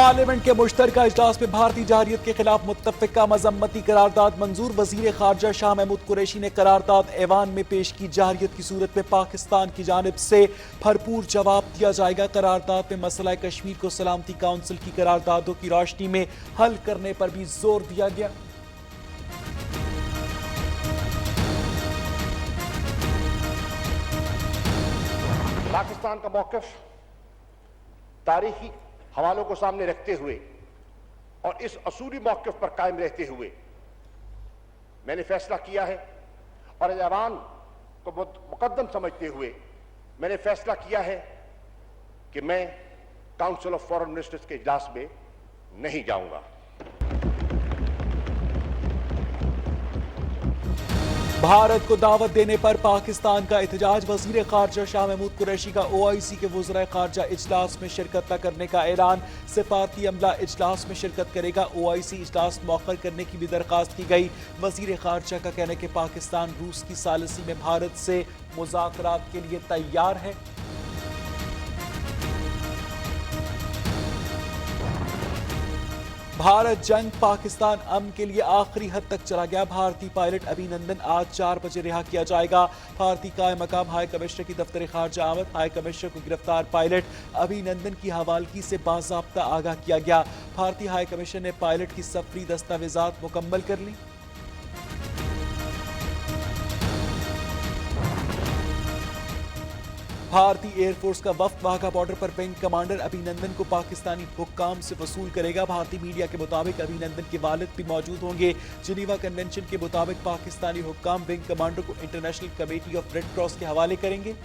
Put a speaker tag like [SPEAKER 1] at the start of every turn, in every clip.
[SPEAKER 1] Parliament के मुश्तरका इजलास में भारतीय जारहियत के खिलाफ मुत्तफिका मजम्मती करारदाद मंजूर। वजीर खारजा शाह महमूद कुरैशी ने करारदाद ऐवान में पेश की। जारहियत की सूरत में पाकिस्तान की जानिब से भरपूर जवाब दिया जाएगा। करारदाद में मसला कश्मीर को सलामती काउंसिल की करारदादों की रोशनी में हल करने पर भी जोर दिया गया।
[SPEAKER 2] पाकिस्तान का मौक़िफ़ तारीखी हवालों को सामने रखते हुए और इस असूली मौक़िफ़ पर कायम रहते हुए मैंने फैसला किया है और ऐवान को मुकद्दम समझते हुए मैंने फैसला किया है कि मैं काउंसिल ऑफ फॉरेन मिनिस्टर्स के इजलास में नहीं जाऊंगा।
[SPEAKER 1] भारत को दावत देने पर पाकिस्तान का एहतजाज। वजीर खारजा शाह महमूद कुरैशी का OIC के वज़राए खारजा इजलास में शिरकत न करने का ऐलान। सिफारती अमला इजलास में शिरकत करेगा। OIC इजलास मौखर करने की भी दरख्वास्त की गई। वजीर खारजा का कहना है कि पाकिस्तान रूस की सालिसी में भारत से मुज़ाकरात के लिए तैयार है। भारत जंग पाकिस्तान अमन के लिए आखिरी हद तक चला गया। भारतीय पायलट अभिनंदन आज 4 बजे रिहा किया जाएगा। भारतीय कायम मकाम हाई कमिश्नर की दफ्तर खारजा आमद। हाई कमिश्नर को गिरफ्तार पायलट अभिनंदन की हवालगी से बाज़ाब्ता आगाह किया गया। भारतीय हाई कमिश्नर ने पायलट की सफरी दस्तावेजात मुकम्मल कर ली। भारतीय एयरफोर्स का वफ्द वाघा बॉर्डर पर विंग कमांडर अभिनंदन को पाकिस्तानी हुक्काम से वसूल करेगा। भारतीय मीडिया के मुताबिक अभिनंदन के वालिद भी मौजूद होंगे। जिनीवा कन्वेंशन के मुताबिक पाकिस्तानी हुक्काम विंग कमांडर को international committee of red cross के हवाले करेंगे।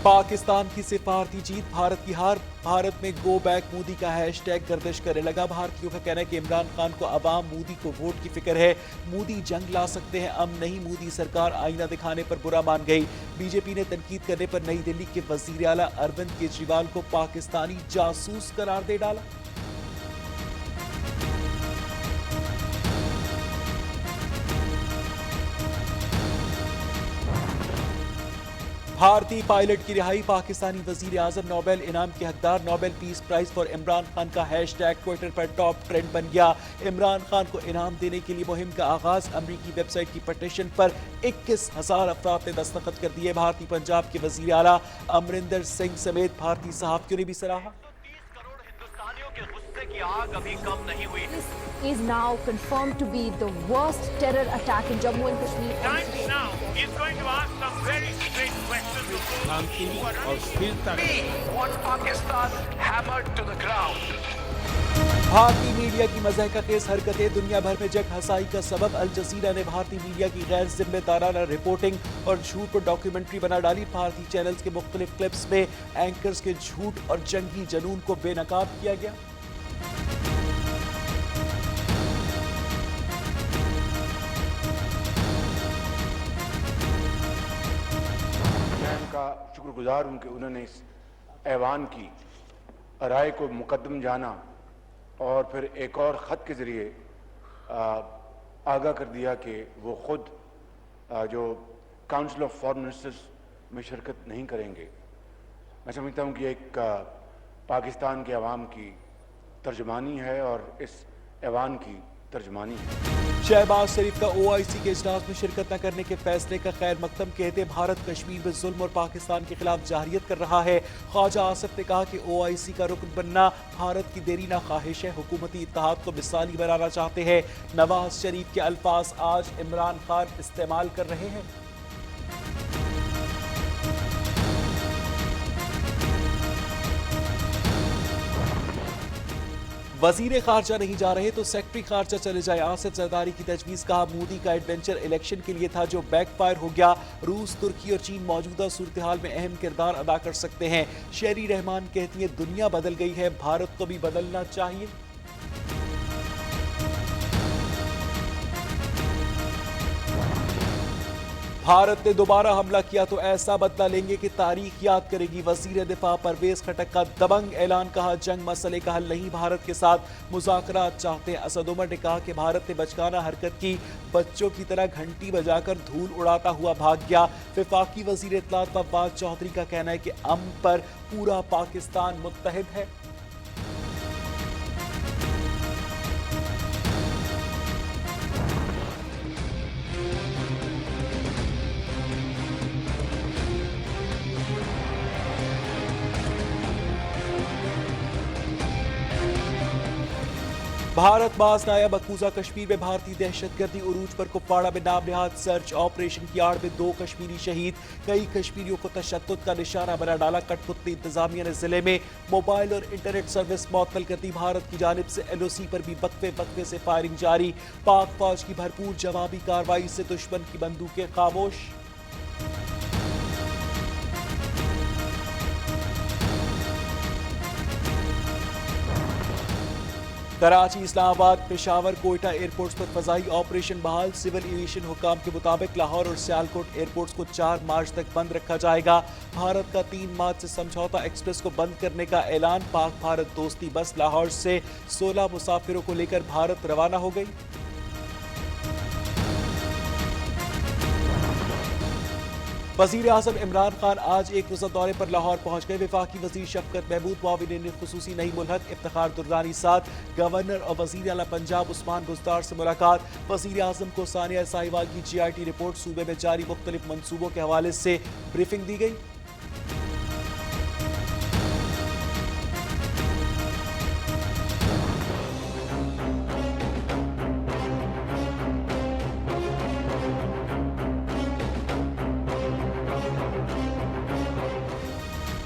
[SPEAKER 1] पाकिस्तान की सिफारती जीत, भारत की हार। भारत में गो बैक मोदी का हैशटैग गर्दिश करने लगा। भारतीयों का कहना है कि इमरान खान को अवाम मोदी को वोट की फिक्र है। मोदी जंग ला सकते हैं, अमन नहीं। मोदी सरकार आईना दिखाने पर बुरा मान गई। बीजेपी ने तनकीद करने पर नई दिल्ली के वजीर आला अरविंद केजरीवाल को पाकिस्तानी जासूस करार दे डाला। भारतीय पायलट की रिहाई। पाकिस्तानी वजीर आजम नोबेल इनाम के हकदार। Nobel peace prize for Imran Khan का हैशटैग ट्विटर पर टॉप ट्रेंड बन गया। इमरान खान को इनाम देने के लिए मुहिम का आगाज। अमरीकी वेबसाइट की पटिशन पर 21,000 अफराद ने दस्तखत कर दिए। भारतीय पंजाब के वजीर आला अमरिंदर सिंह समेत भारतीय सहाफियों ने भी सराहा।
[SPEAKER 3] की आग अभी कम नहीं हुई।
[SPEAKER 4] Is now confirmed to be the worst terror attack in Jammu and Kashmir.
[SPEAKER 3] Times now is going to ask some very straight questions.
[SPEAKER 5] शांति और स्थिरता
[SPEAKER 3] What Pakistan hammered to the ground.
[SPEAKER 1] भारतीय मीडिया की मज़ाक़-खेज़ हरकतें दुनिया भर में जग हसाई का सबब। अल जज़ीरा ने भारतीय मीडिया की गैर जिम्मेदाराना रिपोर्टिंग और झूठ पर डॉक्यूमेंट्री बना डाली। भारतीय चैनल्स के मुख्तलिफ क्लिप्स में एंकर्स के झूठ और जंगी जनून को बेनकाब किया गया।
[SPEAKER 6] का शुक्रगुजार हूँ कि उन्होंने इस ऐवान की राय को मुकद्दम जाना और फिर एक और ख़त के ज़रिए आगाह कर दिया कि वो ख़ुद जो काउंसिल ऑफ फॉरेन मिनिस्टर्स में शिरकत नहीं करेंगे। मैं समझता हूँ कि एक पाकिस्तान के अवाम की तर्जमानी है और इस ऐवान की तर्जमानी है।
[SPEAKER 1] शहबाज शरीफ का OIC के इजलास में शिरकत न करने के फैसले का खैर मकदम कहते भारत कश्मीर में जुल्म और पाकिस्तान के खिलाफ जारहियत कर रहा है। ख्वाजा आसिफ ने कहा कि OIC का रुकन बनना भारत की देरीना ख्वाहिश है। हुकूमती इत्तेहाद को मिसाली बनाना चाहते हैं। नवाज शरीफ के अल्फाज आज इमरान खान इस्तेमाल कर रहे हैं। वजीर खारजा नहीं जा रहे तो सेक्रेटरी खारजा चले जाए। आसिफ जरदारी की तजवीज़। कहा मोदी का एडवेंचर इलेक्शन के लिए था जो बैकफायर हो गया। रूस, तुर्की और चीन मौजूदा सूरत हाल में अहम किरदार अदा कर सकते हैं। शेरी रहमान कहती हैं दुनिया बदल गई है, भारत को भी बदलना चाहिए। भारत ने दोबारा हमला किया तो ऐसा बदला लेंगे कि तारीख याद करेगी। वजीर दिफा परवेज खटक का दबंग ऐलान, कहा जंग मसले का हल नहीं, भारत के साथ मुज़ाकरात चाहते हैं। असद उमर ने कहा कि भारत ने बचकाना हरकत की, बच्चों की तरह घंटी बजाकर धूल उड़ाता हुआ भाग गया। वफाकी वजीर इत्तलात फवाद चौधरी का कहना है कि अमन पर पूरा पाकिस्तान मुत्तहिद है। भारत बाज नायब मकबूजा कश्मीर में भारतीय दहशतगर्दी उरूज पर कुपवाड़ा में नामनिहाद सर्च ऑपरेशन की आड़ में 2 कश्मीरी शहीद, कई कश्मीरियों को तशद्दुद का निशाना बना डाला। कठपुतली इंतजामिया ने जिले में मोबाइल और इंटरनेट सर्विस मुअत्तल कर दी। भारत की जानिब से LOC पर भी वक्फे से फायरिंग जारी। पाक फौज की भरपूर जवाबी कार्रवाई से दुश्मन की बंदूकें खामोश। कराची, इस्लामाबाद, पेशावर, कोयटा एयरपोर्ट्स पर फजाई ऑपरेशन बहाल। सिविल एविएशन हुकाम के मुताबिक लाहौर और सियालकोट एयरपोर्ट्स को 4 मार्च तक बंद रखा जाएगा। भारत का 3 मार्च से समझौता एक्सप्रेस को बंद करने का ऐलान। पाक भारत दोस्ती बस लाहौर से 16 मुसाफिरों को लेकर भारत रवाना हो गई। वजीर आजम इमरान खान आज एक रोजा दौरे पर लाहौर पहुंच गए। वफाकी वजीर शफकत महमूद, मुआविन खुसूसी नईम उल हक, इफ्तिखार दुर्रानी साथ गवर्नर और वजीर आला पंजाब उस्मान बुज़दार से मुलाकात। वजीर आजम को सानिया साहिवाल की GIT रिपोर्ट सूबे में जारी मुख्तलिफ मनसूबों के हवाले से ब्रीफिंग दी गई।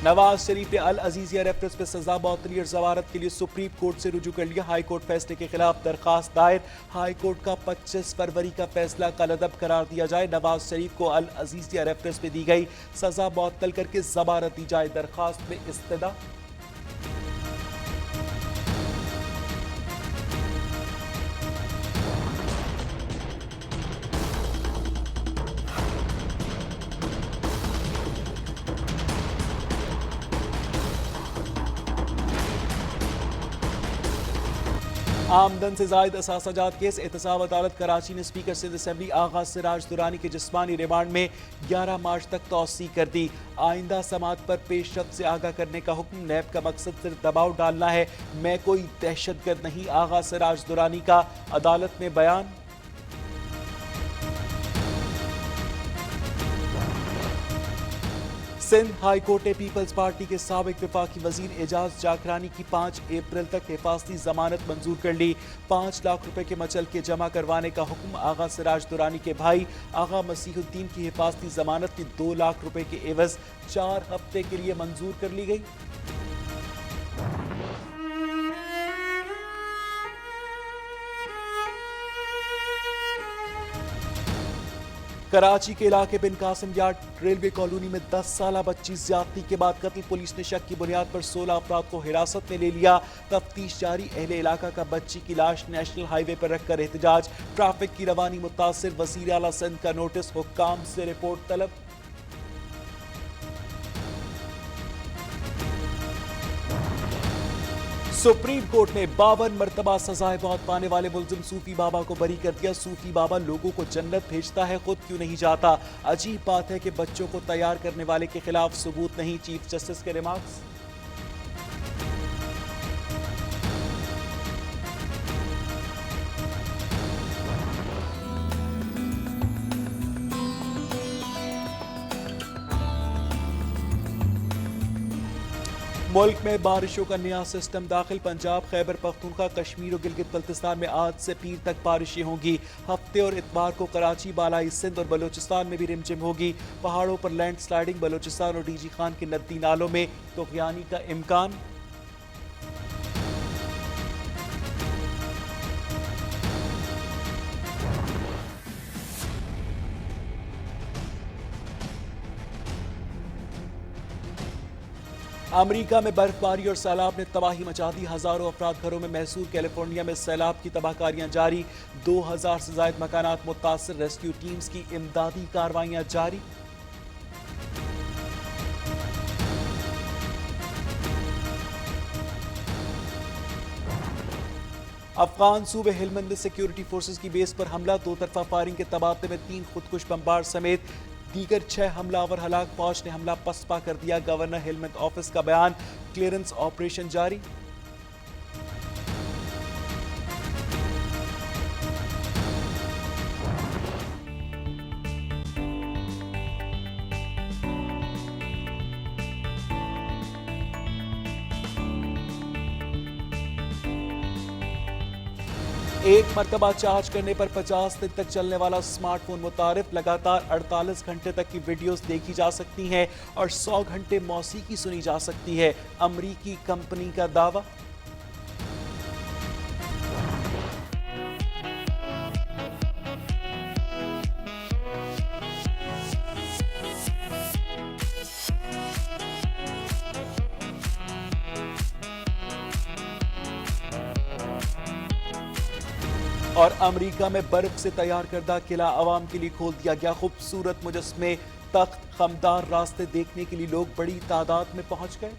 [SPEAKER 1] नवाज शरीफ ने अल अजीजिया रेफरेंस में सजा मौतली और जमानत के लिए सुप्रीम कोर्ट से रुजू कर लिया। हाई कोर्ट फैसले के खिलाफ दरखास्त दायर। हाई कोर्ट का 25 फरवरी का फैसला कलअदब करार दिया जाए। नवाज शरीफ को अल अजीजिया रेफरेंस में दी गई सजा मौतल करके जमानत दी जाए। दरखास्त में इस्तदा। आमदन से जायद असासाजात केस, एहतसाब अदालत कराची ने स्पीकर सिंध असेंबली आगा सिराज दुरानी के जिस्मानी रिमांड में 11 मार्च तक तौसी कर दी। आइंदा समात पर पेशरफ्त से आगाह करने का हुक्म। नैब का मकसद सिर्फ दबाव डालना है, मैं कोई दहशतगर्द नहीं। आगा सिराज दुरानी का अदालत में बयान। सिंध हाई कोर्ट ने पीपल्स पार्टी के साबिक वफाकी वजीर एजाज जाखरानी की 5 अप्रैल तक हिफाजती जमानत मंजूर कर ली। 5 लाख रुपए के मचल के जमा करवाने का हुक्म। आगा सिराज दुरानी के भाई आगा मसीहुद्दीन की हिफाजती जमानत की 2 लाख रुपए के एवज 4 हफ्ते के लिए मंजूर कर ली गई। कराची के इलाके बिन कासिम यार्ड रेलवे कॉलोनी में 10 साला बच्ची ज्यादती के बाद कत्ल। पुलिस ने शक की बुनियाद पर 16 अफराद को हिरासत में ले लिया। तफ्तीश जारी। अहले इलाका का बच्ची की लाश नेशनल हाईवे पर रखकर एहतजाज। ट्रैफिक की रवानी मुतासिर। वजीर आला सिंध का नोटिस, हुक्काम से रिपोर्ट तलब। सुप्रीम कोर्ट ने 52 मरतबा सजाए मौत पाने वाले मुलजिम सूफी बाबा को बरी कर दिया। सूफी बाबा लोगों को जन्नत भेजता है, खुद क्यों नहीं जाता। अजीब बात है कि बच्चों को तैयार करने वाले के खिलाफ सबूत नहीं। चीफ जस्टिस के रिमार्क्स। मुल्क में बारिशों का नया सिस्टम दाखिल। पंजाब, खैबर पख्तूनख्वा, कश्मीर और गिलगित बल्तिस्तान में आज से पीर तक बारिशें होंगी। हफ्ते और इतवार को कराची, बालाई सिंध और बलोचिस्तान में भी रिमझिम होगी। पहाड़ों पर लैंडस्लाइडिंग। बलोचिस्तान और DG खान के नदी नालों में तुग़यानी का इम्कान। अमेरिका में बर्फबारी और सैलाब ने तबाही मचा दी। हजारों अफराद घरों में महसूर। कैलिफोर्निया में सैलाब की तबाहकारियां जारी। 2000 से ज्यादा मकानात मुतासर। रेस्क्यू टीम्स की इमदादी कार्रवाइयां जारी। अफगान सूबे हेलमंद में सिक्योरिटी फोर्सेस की बेस पर हमला। दो तरफा फायरिंग के तबादले में 3 खुदकुश बमबार समेत दीगर 6 हमलावर हलाक। फौज ने हमला पसपा कर दिया। गवर्नर हेलमंद ऑफिस का बयान। क्लियरेंस ऑपरेशन जारी। एक मरतबा चार्ज करने पर 50 दिन तक चलने वाला स्मार्टफोन मुतारिफ। लगातार 48 घंटे तक की वीडियोस देखी जा सकती हैं और 100 घंटे मौसीकी सुनी जा सकती है। अमरीकी कंपनी का दावा। और अमेरिका में बर्फ से तैयार करदा किला आवाम के लिए खोल दिया गया। खूबसूरत मुजस्मे, तख्त, खमदार रास्ते देखने के लिए लोग बड़ी तादाद में पहुंच गए।